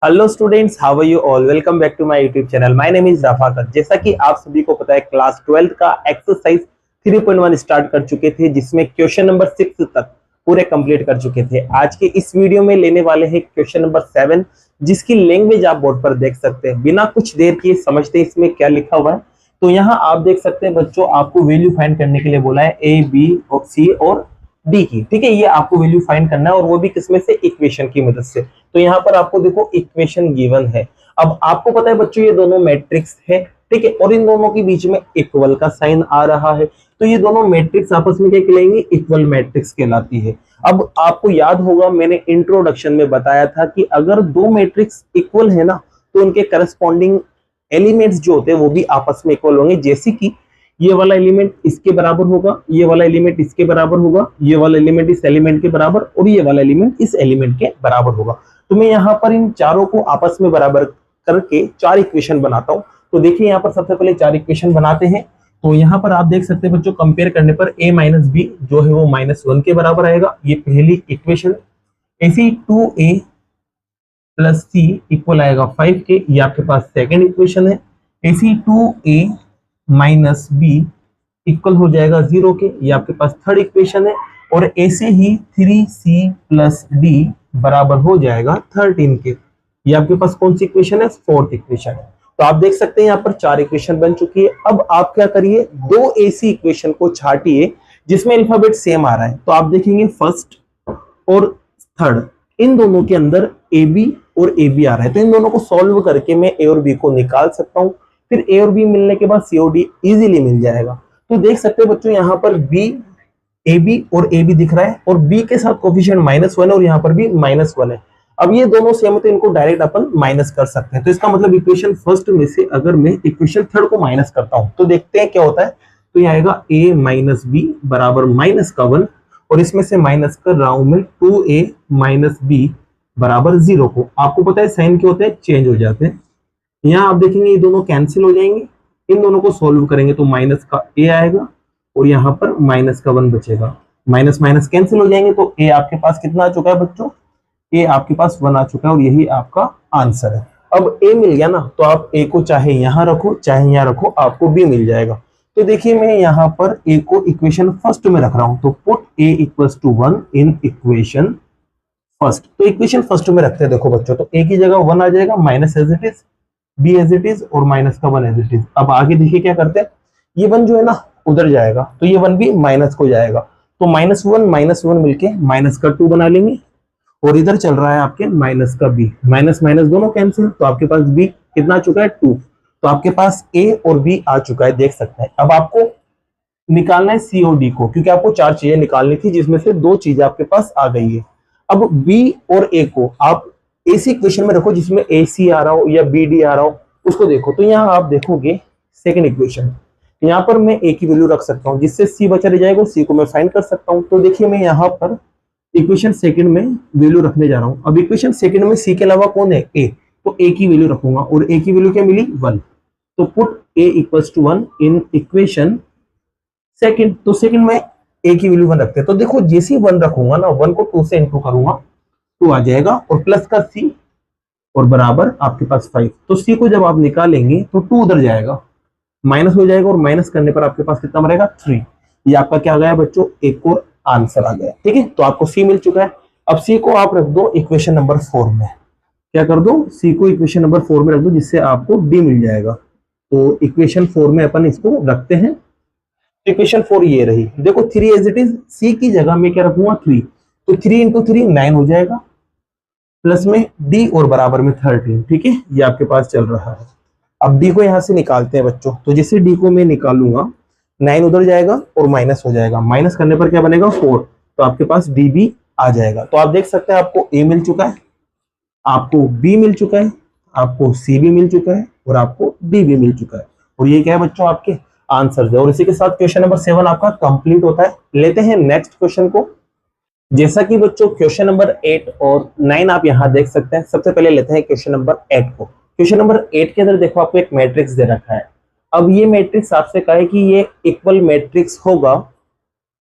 Hello students, how are you all. Welcome back to my YouTube channel. My name is Rafaqat. जैसा कि आप सभी को पता है, क्लास 12th का एक्सरसाइज 3.1 स्टार्ट कर चुके थे, जिसमें क्वेश्चन नंबर 6 तक पूरे कंप्लीट कर चुके थे। आज के इस वीडियो में लेने वाले हैं क्वेश्चन नंबर 7, जिसकी लैंग्वेज आप बोर्ड पर देख सकते हैं। बिना कुछ देर किए समझते हैं इसमें क्या लिखा हुआ है। तो यहाँ आप देख सकते हैं बच्चों, आपको वैल्यू फाइंड करने के लिए बोला है ए, बी और सी और डी की। ठीक है, ये आपको वैल्यू फाइंड करना है और वो भी किसमें से, इक्वेशन की मदद से। तो यहाँ पर आपको देखो इक्वेशन गिवन है। अब आपको पता है बच्चों, ये दोनों मैट्रिक्स है। ठीक है, और इन दोनों के बीच में इक्वल का साइन आ रहा है, तो ये दोनों मैट्रिक्स आपस में क्या कहलाएंगे, इक्वल मैट्रिक्स कहलाती है। अब आपको याद होगा, मैंने इंट्रोडक्शन में बताया था कि अगर दो मैट्रिक्स इक्वल है ना, तो उनके करस्पॉन्डिंग एलिमेंट्स जो होते हैं वो भी आपस में इक्वल होंगे। जैसे कि ये वाला एलिमेंट इसके बराबर होगा, ये वाला एलिमेंट इसके बराबर होगा, ये वाला एलिमेंट इस एलिमेंट के बराबर और ये वाला एलिमेंट इस एलिमेंट के बराबर होगा। तो मैं यहाँ पर इन चारों को आपस में बराबर करके 4 इक्वेशन बनाता हूँ। तो देखिए यहाँ पर सबसे पहले 4 इक्वेशन बनाते हैं। तो यहाँ पर आप देख सकते हैं बच्चों, कंपेयर करने पर a माइनस बी जो है वो -1 के बराबर आएगा, ये पहली इक्वेशन। ऐसी 2a प्लस सी इक्वल आएगा 5 के, ये आपके पास सेकेंड इक्वेशन है। ऐसी 2a माइनस बी इक्वल हो जाएगा 0 के, ये आपके पास थर्ड इक्वेशन है। और ऐसे ही 3c प्लस डी बराबर हो जाएगा 13 के, ये आपके पास कौन सी इक्वेशन है, फोर्थ इक्वेशन है। तो आप देख सकते हैं यहाँ पर 4 इक्वेशन बन चुकी है। अब आप क्या करिए, दो ऐसी इक्वेशन को छाटिए जिसमें अल्फाबेट सेम आ रहा है। तो आप देखेंगे फर्स्ट और थर्ड, इन दोनों के अंदर ए बी और ए बी आ रहा है, तो इन दोनों को सॉल्व करके मैं ए और बी को निकाल सकता हूँ। फिर ए और बी मिलने के बाद सी और डी इजीली मिल जाएगा। तो देख सकते हैं बच्चों, यहाँ पर बी, ए बी और ए बी दिख रहा है, और बी के साथ कोफिशिएंट -1 है और यहाँ पर भी -1 है। अब ये दोनों सेम है, तो इनको डायरेक्ट अपन माइनस कर सकते हैं। तो इसका मतलब इक्वेशन फर्स्ट में से अगर मैं इक्वेशन थर्ड को माइनस करता हूं तो देखते हैं क्या होता है। तो ये आएगा a माइनस बी बराबर -1, और इसमें से माइनस कर रहा हूं मैं 2a माइनस बी बराबर 0 को। आपको पता है साइन क्या होते हैं, चेंज हो जाते हैं। यहाँ आप देखेंगे ये दोनों कैंसिल हो जाएंगे, इन दोनों को सोल्व करेंगे तो माइनस का a आएगा और यहाँ पर -1 बचेगा। माइनस माइनस कैंसिल हो जाएंगे, तो a आपके पास कितना आ चुका है बच्चों, ए आपके पास 1 आ चुका है और यही आपका आंसर है। अब ए मिल गया ना, तो आप ए को चाहे यहां रखो चाहे यहां रखो, आपको बी मिल जाएगा। तो देखिए मैं यहाँ पर ए को इक्वेशन फर्स्ट में रख रहा हूं, तो put a equals to 1 in equation first. तो इक्वेशन फर्स्ट में रखते हैं। देखो बच्चों, तो ए की जगह 1 आ जाएगा, minus as it is, b as it is और माइनस का 1 एज इट इज। अब आगे देखिए क्या करते हैं, ये 1 जो है ना उधर जाएगा, तो ये 1 भी माइनस को जाएगा, तो -1 मिलके माइनस का 2 बना लेंगे, और इधर चल रहा है आपके माइनस का बी, माइनस माइनस दोनों कैंसिल, तो आपके पास बी कितना आ चुका है, 2। तो आपके पास ए और बी आ चुका है, देख सकते हैं। अब आपको निकालना है सी और डी को, क्योंकि आपको 4 चीजें निकालनी थी जिसमें से 2 चीजें आपके पास आ गई है। अब बी और ए को आप ऐसी इक्वेशन में रखो जिसमें ए सी आ रहा हो या बी डी आ रहा हो, उसको देखो। तो यहाँ आप देखोगे सेकेंड इक्वेशन, यहाँ पर मैं ए की वैल्यू रख सकता हूँ, जिससे सी बचा रह जाएगा, सी को मैं फाइंड कर सकता हूँ। तो देखिए मैं यहाँ पर इक्वेशन सेकंड में वैल्यू रखने जा रहा हूं। अब इक्वेशन सेकंड में सी के अलावा कौन है, ए, तो ए की वैल्यू रखूंगा, और ए की वैल्यू क्या मिली, 1। तो put a equals to 1 in equation second. तो सेकंड में ए की वैल्यू 1 रखते हैं। तो देखो जैसे 1 रखूंगा ना, 1 को 2 से इंटू करूंगा, 2 आ जाएगा, और प्लस का सी और बराबर आपके पास 5। तो सी को जब आप निकालेंगे तो 2 उधर जाएगा, माइनस हो जाएगा, और माइनस करने पर आपके पास कितना बनेगा, 3। ये आपका क्या आ गया बच्चों, एक और आंसर आ गया। ठीक है, तो आपको सी मिल चुका है। अब सी को आप रख दो इक्वेशन नंबर 4 में, क्या कर दो, सी को इक्वेशन नंबर 4 में रख दो, जिससे आपको डी मिल जाएगा। तो इक्वेशन 4 में अपन इसको रखते हैं। इक्वेशन 4 ये रही, देखो 3 एज इट इज, सी की जगह में क्या रखूंगा, 3। तो 3 इंटू 3 9 हो जाएगा, प्लस में डी और बराबर में 13। ठीक है, ये आपके पास चल रहा है। अब डी को यहां से निकालते हैं बच्चों। तो जैसे डी को मैं निकालूंगा, 9 उधर जाएगा और माइनस हो जाएगा, माइनस करने पर क्या बनेगा, 4। तो आपके पास डी भी आ जाएगा। तो आप देख सकते हैं आपको ए मिल चुका है, आपको बी मिल चुका है, आपको सी भी मिल चुका है, और आपको डी भी मिल चुका है। और ये क्या है बच्चों, आपके आंसर है। और इसी के साथ क्वेश्चन नंबर 7 आपका कंप्लीट होता है। लेते हैं नेक्स्ट क्वेश्चन को। जैसा कि बच्चों क्वेश्चन नंबर 8 और 9 आप यहाँ देख सकते हैं। सबसे पहले लेते हैं क्वेश्चन नंबर 8 को। क्वेश्चन नंबर 8 के अंदर देखो आपको एक मैट्रिक्स दे रखा है। अब ये मैट्रिक्स आपसे कहा है कि ये इक्वल मैट्रिक्स होगा,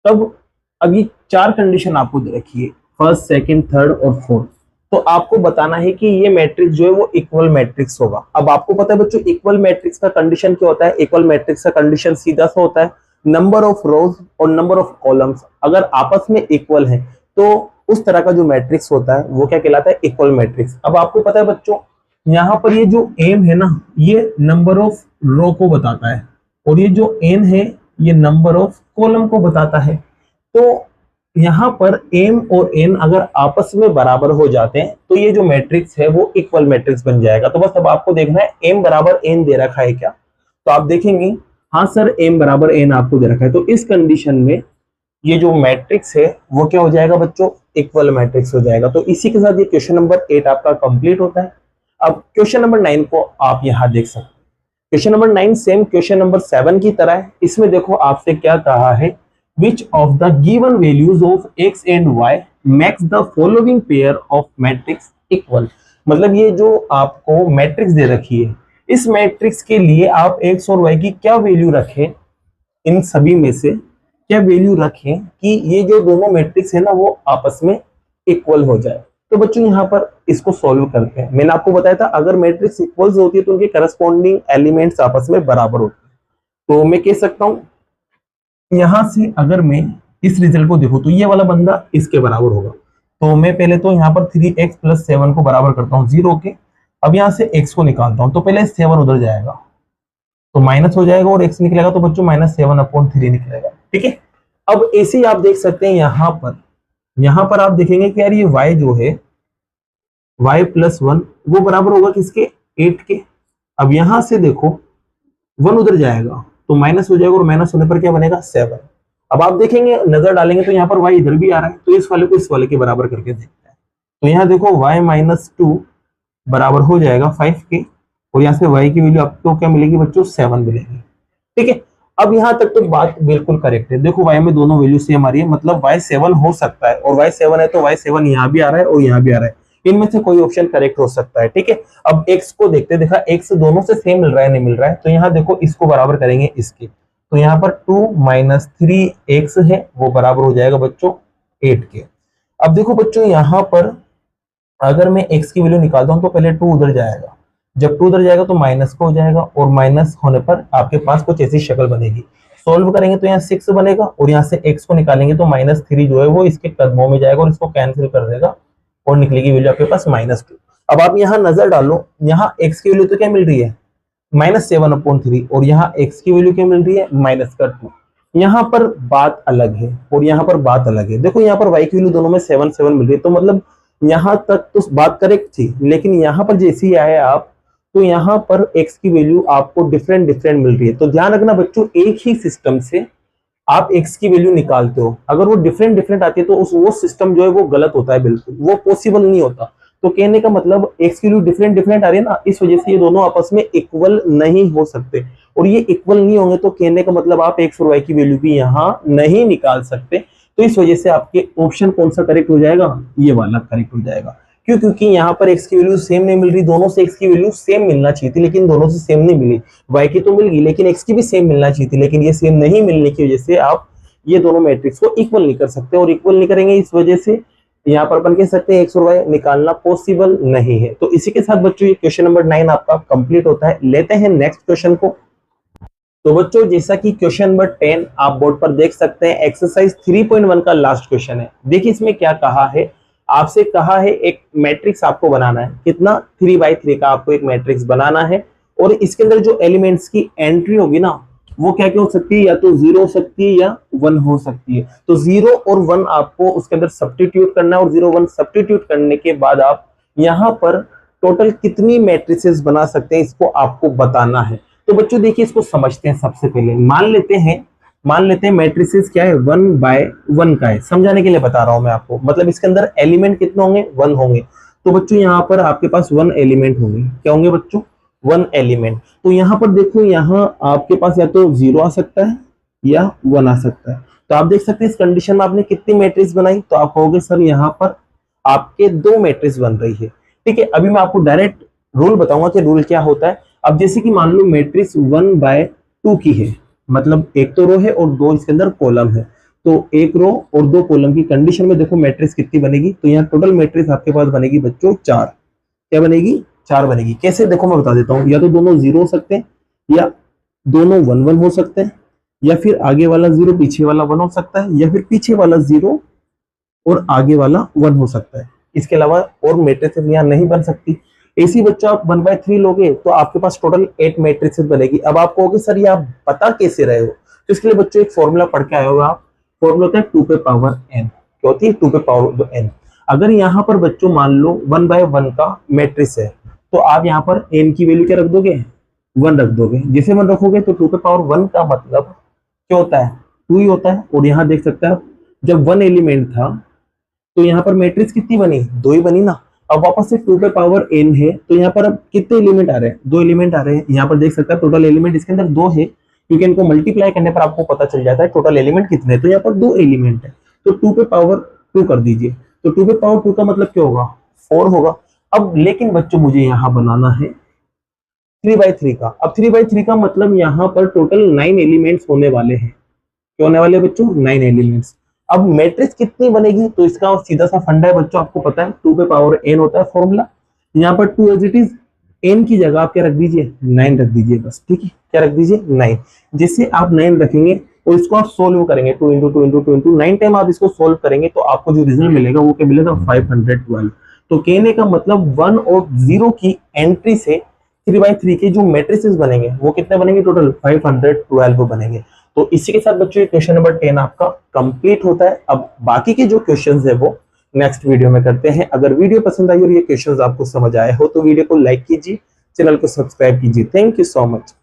तब अब ये 4 कंडीशन आपको दे रखी है, फर्स्ट, सेकंड, थर्ड और फोर्थ। तो आपको बताना है कि ये मैट्रिक्स जो है वो इक्वल मैट्रिक्स होगा। अब आपको पता है बच्चों इक्वल मैट्रिक्स का कंडीशन क्या होता है? इक्वल मैट्रिक्स का कंडीशन सीधा सा होता है, नंबर ऑफ रोज और नंबर ऑफ कॉलम्स अगर आपस में इक्वल है तो उस तरह का जो मैट्रिक्स होता है वो क्या कहलाता है? Equal matrix. अब आपको पता है बच्चों यहाँ पर ये जो एम है ना, ये नंबर ऑफ रो को बताता है और ये जो एन है ये नंबर ऑफ कॉलम को बताता है। तो यहाँ पर एम और एन अगर आपस में बराबर हो जाते हैं तो ये जो मैट्रिक्स है वो इक्वल मैट्रिक्स बन जाएगा। तो बस अब आपको देखना है एम बराबर एन दे रखा है क्या, तो आप देखेंगे हाँ सर एम बराबर एन आपको दे रखा है। तो इस कंडीशन में ये जो मैट्रिक्स है वो क्या हो जाएगा बच्चों? इक्वल मैट्रिक्स हो जाएगा। तो इसी के साथ ये क्वेश्चन नंबर 8 आपका कंप्लीट होता है। अब क्वेश्चन नंबर 9 को आप यहाँ देख सकते हैं। Question number 9 same question number 7 की तरह है। इसमें देखो आपसे क्या कहा है, which of the given values of x and y makes the following pair of matrix equal। मतलब ये जो आपको मैट्रिक्स दे रखी है, इस मैट्रिक्स के लिए आप x और y की क्या वैल्यू रखें, इन सभी में से क्या वैल्यू रखें कि ये जो दोनों मैट्रिक्स है ना वो आपस में इक्वल हो जाए। तो बच्चों यहाँ पर इसको सॉल्व करते हैं। मैंने आपको बताया था अगर मैट्रिक्स इक्वल्स होती है तो उनके करस्पॉन्डिंग एलिमेंट्स आपस में बराबर होते हैं। तो मैं कह सकता हूं यहां से अगर मैं इस रिजल्ट को देखूं तो ये वाला बंदा इसके बराबर होगा। तो मैं पहले तो यहाँ पर 3x + 7 को बराबर करता हूँ 0 के। अब यहाँ से x को निकालता हूँ तो पहले 7 उधर जाएगा तो माइनस हो जाएगा और x निकलेगा तो बच्चों -7/3 निकलेगा। ठीक है, अब ऐसे ही आप देख सकते हैं यहाँ पर आप देखेंगे कि यार ये y जो है y + 1 वो बराबर होगा किसके? 8 के। अब यहां से देखो 1 उधर जाएगा तो माइनस हो जाएगा और माइनस होने पर क्या बनेगा? 7। अब आप देखेंगे नजर डालेंगे तो यहाँ पर y इधर भी आ रहा है तो इस वाले को इस वाले के बराबर करके देखते हैं। तो यहाँ देखो y - 2 बराबर हो जाएगा 5 के और यहाँ से y की वैल्यू आपको क्या मिलेगी बच्चों? 7 मिलेगी। ठीक है, अब यहाँ तक तो बात बिल्कुल करेक्ट है। देखो y में दोनों वैल्यू सेम आ रही है, मतलब y 7 हो सकता है और y 7 है तो y 7 यहाँ भी आ रहा है और यहाँ भी आ रहा है। इनमें से कोई ऑप्शन करेक्ट हो सकता है। ठीक है, अब x को देखते, देखा x दोनों से सेम मिल रहा है नहीं मिल रहा है, तो यहाँ देखो इसको बराबर करेंगे इसके, तो यहाँ पर 2 - 3x है वो बराबर हो जाएगा बच्चों 8 के। अब देखो बच्चों यहाँ पर अगर मैं x की वैल्यू निकालता हूँ तो पहले 2 उधर जाएगा, जब 2 उधर जाएगा तो माइनस को हो जाएगा और माइनस होने पर आपके पास कुछ ऐसी शक्ल बनेगी। सॉल्व करेंगे तो यहाँ 6 बनेगा और यहाँ से x को निकालेंगे तो -3 जो है वो इसके कदमों में जाएगा और इसको कैंसिल कर देगा और निकलेगी वैल्यू आपके पास -2। अब आप यहाँ नजर डालो, यहाँ x की वैल्यू तो क्या मिल रही है? -7/3 और यहाँ x की वैल्यू क्या मिल रही है? -2। यहाँ पर बात अलग है और यहाँ पर बात अलग है। देखो यहाँ पर y की वैल्यू दोनों में 7 मिल रही है, तो मतलब यहाँ तक तो बात करेक्ट थी, लेकिन यहाँ पर जैसे ही आए आप तो यहाँ पर x की वैल्यू आपको डिफरेंट मिल रही है। तो ध्यान रखना बच्चों, एक ही सिस्टम से आप x की वैल्यू निकालते हो, अगर वो डिफरेंट आती है तो वो सिस्टम जो है वो गलत होता है, बिल्कुल वो पॉसिबल नहीं होता। तो कहने का मतलब x की वैल्यू डिफरेंट आ रही है ना, इस वजह से ये दोनों आपस में इक्वल नहीं हो सकते और ये इक्वल नहीं होंगे तो कहने का मतलब आप x और y की वैल्यू भी यहाँ नहीं निकाल सकते। तो इस वजह से आपके ऑप्शन कौन सा करेक्ट हो जाएगा? ये वाला करेक्ट हो जाएगा। क्यों? क्योंकि यहाँ पर x की वैल्यू सेम नहीं मिल रही, दोनों से x की वैल्यू सेम मिलना चाहिए थी लेकिन दोनों से सेम नहीं मिली। y की तो मिल गई लेकिन x की भी सेम मिलना चाहिए थी, लेकिन ये सेम नहीं मिलने की वजह से आप ये दोनों मैट्रिक्स को इक्वल नहीं कर सकते और इक्वल नहीं करेंगे इस वजह से यहाँ पर अपन कह सकते हैं x और y निकालना पॉसिबल नहीं है। तो इसी के साथ बच्चों ये क्वेश्चन नंबर 9 आपका कंप्लीट होता है। लेते हैं नेक्स्ट क्वेश्चन को। तो बच्चों जैसा कि क्वेश्चन नंबर 10 आप बोर्ड पर देख सकते हैं, एक्सरसाइज 3.1 का लास्ट क्वेश्चन है। देखिए इसमें क्या कहा है, आपसे कहा है एक मैट्रिक्स आपको बनाना है, कितना? 3x3 का आपको एक मैट्रिक्स बनाना है और इसके अंदर जो एलिमेंट्स की एंट्री होगी ना वो क्या क्या हो सकती है? या तो 0 हो सकती है या 1 हो सकती है। तो 0 और 1 आपको उसके अंदर सब्स्टिट्यूट करना है और 0 1 सब्स्टिट्यूट करने के बाद आप यहाँ पर टोटल कितनी मैट्रिसेस बना सकते हैं इसको आपको बताना है। तो बच्चों देखिए इसको समझते हैं। सबसे पहले मान लेते हैं मैट्रिसेस क्या है? 1/1 का है। समझाने के लिए बता रहा हूं मैं आपको, मतलब इसके अंदर एलिमेंट कितने होंगे? 1 होंगे। तो बच्चों यहाँ पर आपके पास 1 एलिमेंट होंगे। क्या होंगे बच्चों? 1 एलिमेंट। तो यहाँ पर देखो, यहाँ आपके पास या तो 0 आ सकता है या 1 आ सकता है। तो आप देख सकते हैं इस कंडीशन में आपने कितनी मैट्रिक्स बनाई, तो आप कहोगे सर यहाँ पर आपके 2 मैट्रिक्स बन रही है। ठीक है, अभी मैं आपको डायरेक्ट रूल बताऊंगा कि रूल क्या होता है। अब जैसे कि मान लो मैट्रिक्स 1/2 की है, मतलब एक तो रो है और 2 इसके अंदर कॉलम है, तो एक रो और 2 कॉलम की कंडीशन में देखो मैट्रिक्स कितनी बनेगी, तो यहाँ टोटल मैट्रिक्स आपके पास बनेगी बच्चों 4। क्या बनेगी? 4 बनेगी। कैसे? देखो मैं बता देता हूँ, या तो दोनों 0 हो सकते हैं, या दोनों 1 1 हो सकते हैं, या फिर आगे वाला 0 पीछे वाला 1 हो सकता है, या फिर पीछे वाला 0 और आगे वाला 1 हो सकता है। इसके अलावा और मैट्रिक्स यहाँ नहीं बन सकती। ऐसी बच्चों आप 1/3 लोगे तो आपके पास टोटल 8 मैट्रिक्स बनेगी। अब आप कहोगे सर ये आप बता कैसे रहे हो, तो इसके लिए बच्चों एक फॉर्मूला पढ़ के आए हो आप। फॉर्मूला होता है 2 पे पावर n। क्या होती है? 2 पे पावर n। अगर यहाँ पर बच्चों मान लो 1/1 का मैट्रिक्स है, तो आप यहाँ पर n की वैल्यू क्या रख दोगे? 1 रख दोगे। जैसे 1 रखोगे तो 2 पे पावर 1 का मतलब क्या होता है? 2 ही होता है। और यहाँ देख सकते हैं आप, जब 1 एलिमेंट था तो यहाँ पर मैट्रिक्स कितनी बनी? 2 ही बनी ना। अब वापस से 2 पे पावर n है, तो यहाँ पर अब कितने एलिमेंट आ रहे हैं? 2 एलिमेंट आ रहे हैं। यहाँ पर देख सकते हैं टोटल एलिमेंट इसके अंदर 2 है, क्योंकि इनको मल्टीप्लाई करने पर आपको पता चल जाता है टोटल एलिमेंट कितने हैं। तो यहाँ पर 2 एलिमेंट है, तो 2 पे पावर 2 कर दीजिए। तो 2 पे पावर 2 का मतलब क्या होगा? 4 होगा। अब लेकिन बच्चों मुझे यहाँ बनाना है 3/3 का। अब 3/3 का मतलब यहाँ पर टोटल 9 एलिमेंट्स होने वाले हैं। क्या होने वाले बच्चों? 9 एलिमेंट्स। अब मैट्रिक्स कितनी बनेगी? तो इसका सीधा सा फंडा है बच्चों, आपको पता है 2 पे पावर n होता है फॉर्मूला। यहाँ पर 2 एज इट इज, n की जगह आप क्या रख दीजिए? 9 रख दीजिए बस। ठीक है, क्या रख दीजिए? 9। जैसे आप 9 रखेंगे और इसको आप सोल्व करेंगे 2 इंटू 2 इंटू 2 इंटू 9 टाइम आप इसको सोल्व करेंगे, तो आपको जो रिजल्ट मिलेगा वो क्या मिलेगा? 512। तो कहने का मतलब 1 और 0 की एंट्री से 3/3 के जो मैट्रिसेस बनेंगे वो कितने बनेंगे? टोटल 512 बनेंगे। तो इसी के साथ बच्चों क्वेश्चन नंबर 10 आपका कंप्लीट होता है। अब बाकी के जो क्वेश्चंस है वो नेक्स्ट वीडियो में करते हैं। अगर वीडियो पसंद आई और ये क्वेश्चंस आपको समझ आए हो तो वीडियो को लाइक कीजिए, चैनल को सब्सक्राइब कीजिए। Thank you so much.